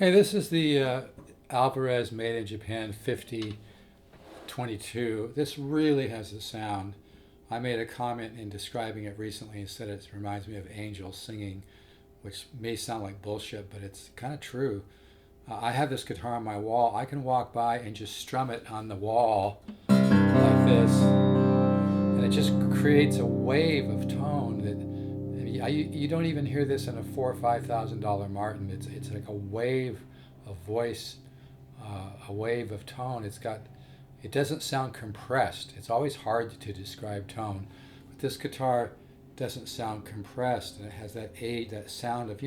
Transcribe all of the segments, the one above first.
Hey, this is the Alvarez made in Japan 5022. This really has a sound. I made a comment in describing it recently and said it reminds me of angels singing, which may sound like bullshit, but it's kind of true. I have this guitar on my wall. I can walk by and just strum it on the wall like this, and it just creates a wave of tone that you don't even hear this in a $4,000 or $5,000 Martin. It's like a wave of voice, a wave of tone. It doesn't sound compressed. It's always hard to describe tone, but this guitar doesn't sound compressed, and it has that sound of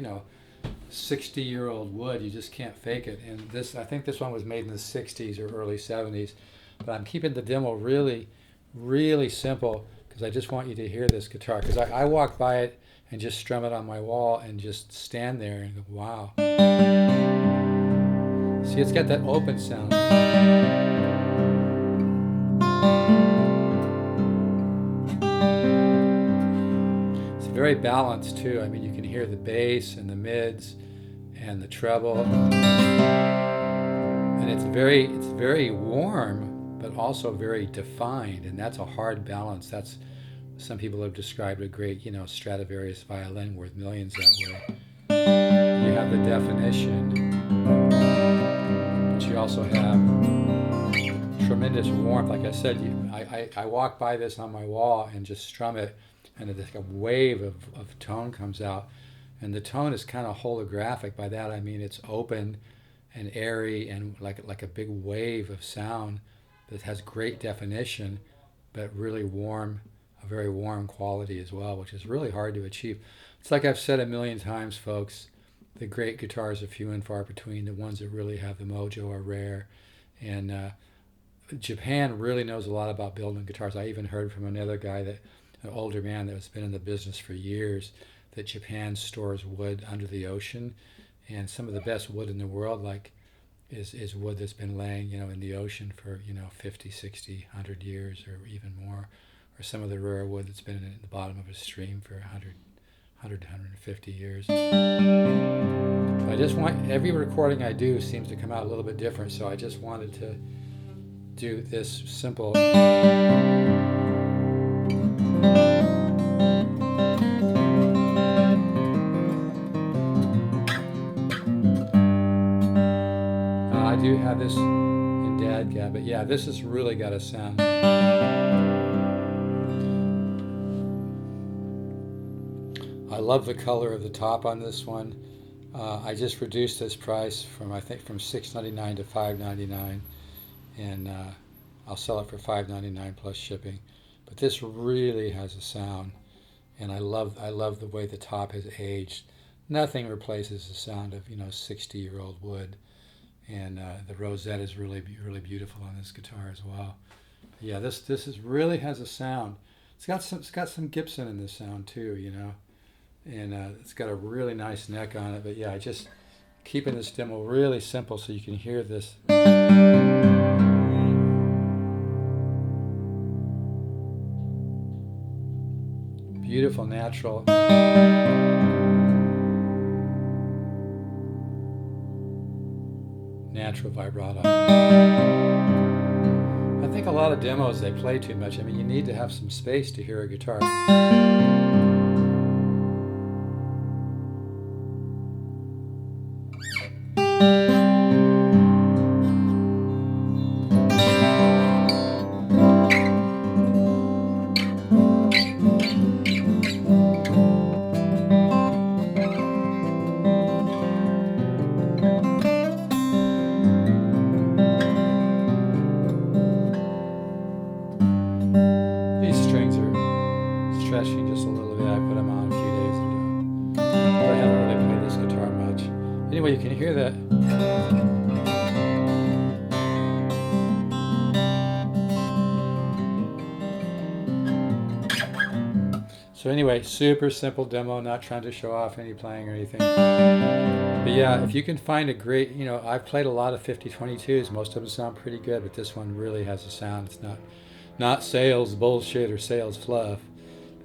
60-year-old wood. You just can't fake it. And I think this one was made in the 60s or early 70s, but I'm keeping the demo really, really simple because I just want you to hear this guitar, because I walk by it and just strum it on my wall and just stand there and go, wow. See, it's got that open sound. It's very balanced too. I mean, you can hear the bass and the mids and the treble. And it's very warm, but also very defined, and that's a hard balance. Some people have described a great, Stradivarius violin worth millions that way. You have the definition, but you also have tremendous warmth. Like I said, I walk by this on my wall and just strum it, and a wave of tone comes out. And the tone is kind of holographic. By that I mean it's open and airy and like a big wave of sound that has great definition, but really warm, a very warm quality as well, which is really hard to achieve. It's like I've said a million times, folks, the great guitars are few and far between. The ones that really have the mojo are rare. And Japan really knows a lot about building guitars. I even heard from another guy, an older man that has been in the business for years, that Japan stores wood under the ocean, and some of the best wood in the world is wood that's been laying in the ocean for 50, 60, 100 years or even more, or some of the rare wood that's been in the bottom of a stream for 100 to 150 years. I just want, every recording I do seems to come out a little bit different, so I just wanted to do this simple. I do have this in dadgad, but yeah, this has really got a sound. I love the color of the top on this one. I just reduced this price from $6.99 to $5.99, and I'll sell it for $5.99 plus shipping. But this really has a sound, and I love the way the top has aged. Nothing replaces the sound of 60-year-old wood. And the Rosette is really beautiful on this guitar as well. Yeah, this really has a sound. It's got some Gibson in this sound too, and it's got a really nice neck on it. But yeah, just keeping this demo really simple so you can hear this. Beautiful natural. Natural vibrato. I think a lot of demos, they play too much. I mean, you need to have some space to hear a guitar. Stretching just a little bit. I put them on a few days ago, but I haven't really played this guitar much. Anyway, you can hear that. So anyway, super simple demo, not trying to show off any playing or anything. But yeah, if you can find a great, I've played a lot of 5022s. Most of them sound pretty good, but this one really has a sound. It's not sales bullshit or sales fluff.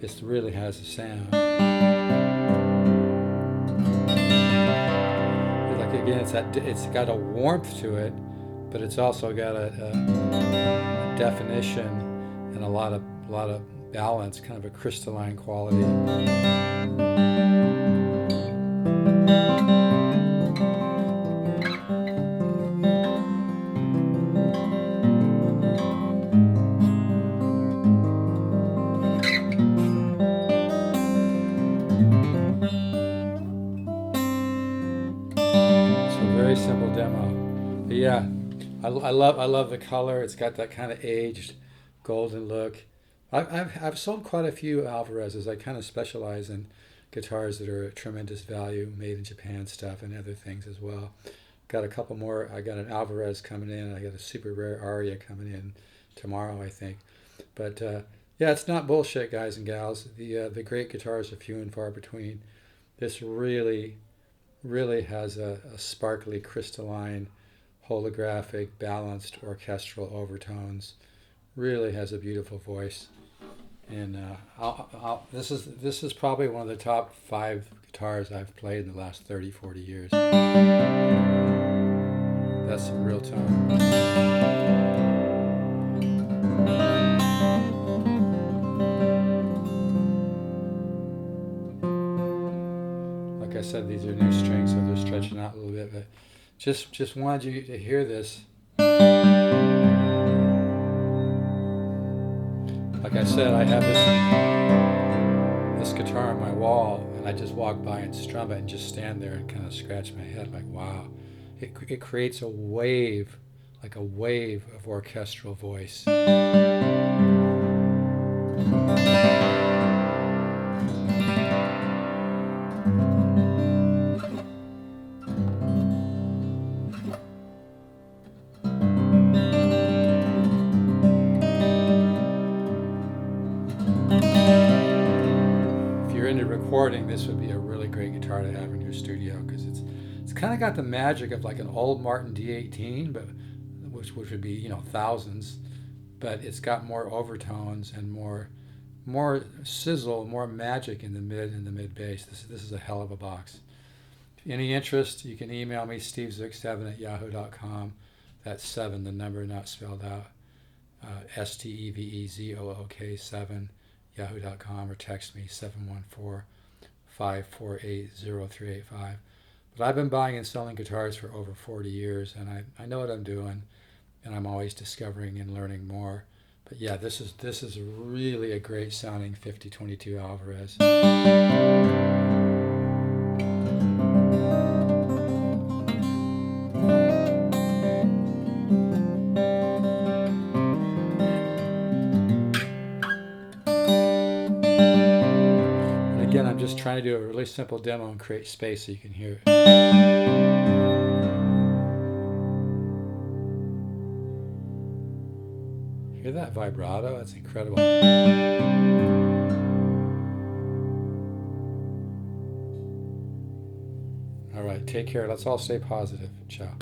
This really has a sound. Like Again, it's got a warmth to it, but it's also got a definition and a lot of balance, kind of a crystalline quality. Very simple demo, but yeah, I love the color. It's got that kind of aged, golden look. I've sold quite a few Alvarez's. I kind of specialize in guitars that are at tremendous value, made in Japan stuff, and other things as well. Got a couple more. I got an Alvarez coming in. I got a super rare Aria coming in tomorrow, I think. But yeah, it's not bullshit, guys and gals. The great guitars are few and far between. This really has a sparkly, crystalline, holographic, balanced orchestral overtones. Really has a beautiful voice, and this is probably one of the top 5 guitars I've played in the last 30-40 years. That's some real tone. Like I said, these are new strings, so they're stretching out a little bit, but just wanted you to hear this. Like I said, I have this guitar on my wall, and I just walk by and strum it and just stand there and kind of scratch my head like, wow. It creates a wave, like a wave of orchestral voice. Into recording, this would be a really great guitar to have in your studio, because it's kind of got the magic of like an old Martin D18, but which would be, you know, thousands, but it's got more overtones and more sizzle, more magic in the mid bass. This is a hell of a box. Any interest, you can email me, stevezook7@yahoo.com. That's 7, the number not spelled out. STEVEZOOK7 yahoo.com, or text me 714-548-0385. But I've been buying and selling guitars for over 40 years, and I know what I'm doing, and I'm always discovering and learning more. But yeah, this is really a great sounding 5022 Alvarez. Again, I'm just trying to do a really simple demo and create space so you can hear it. Hear that vibrato? That's incredible. All right, take care. Let's all stay positive. Ciao.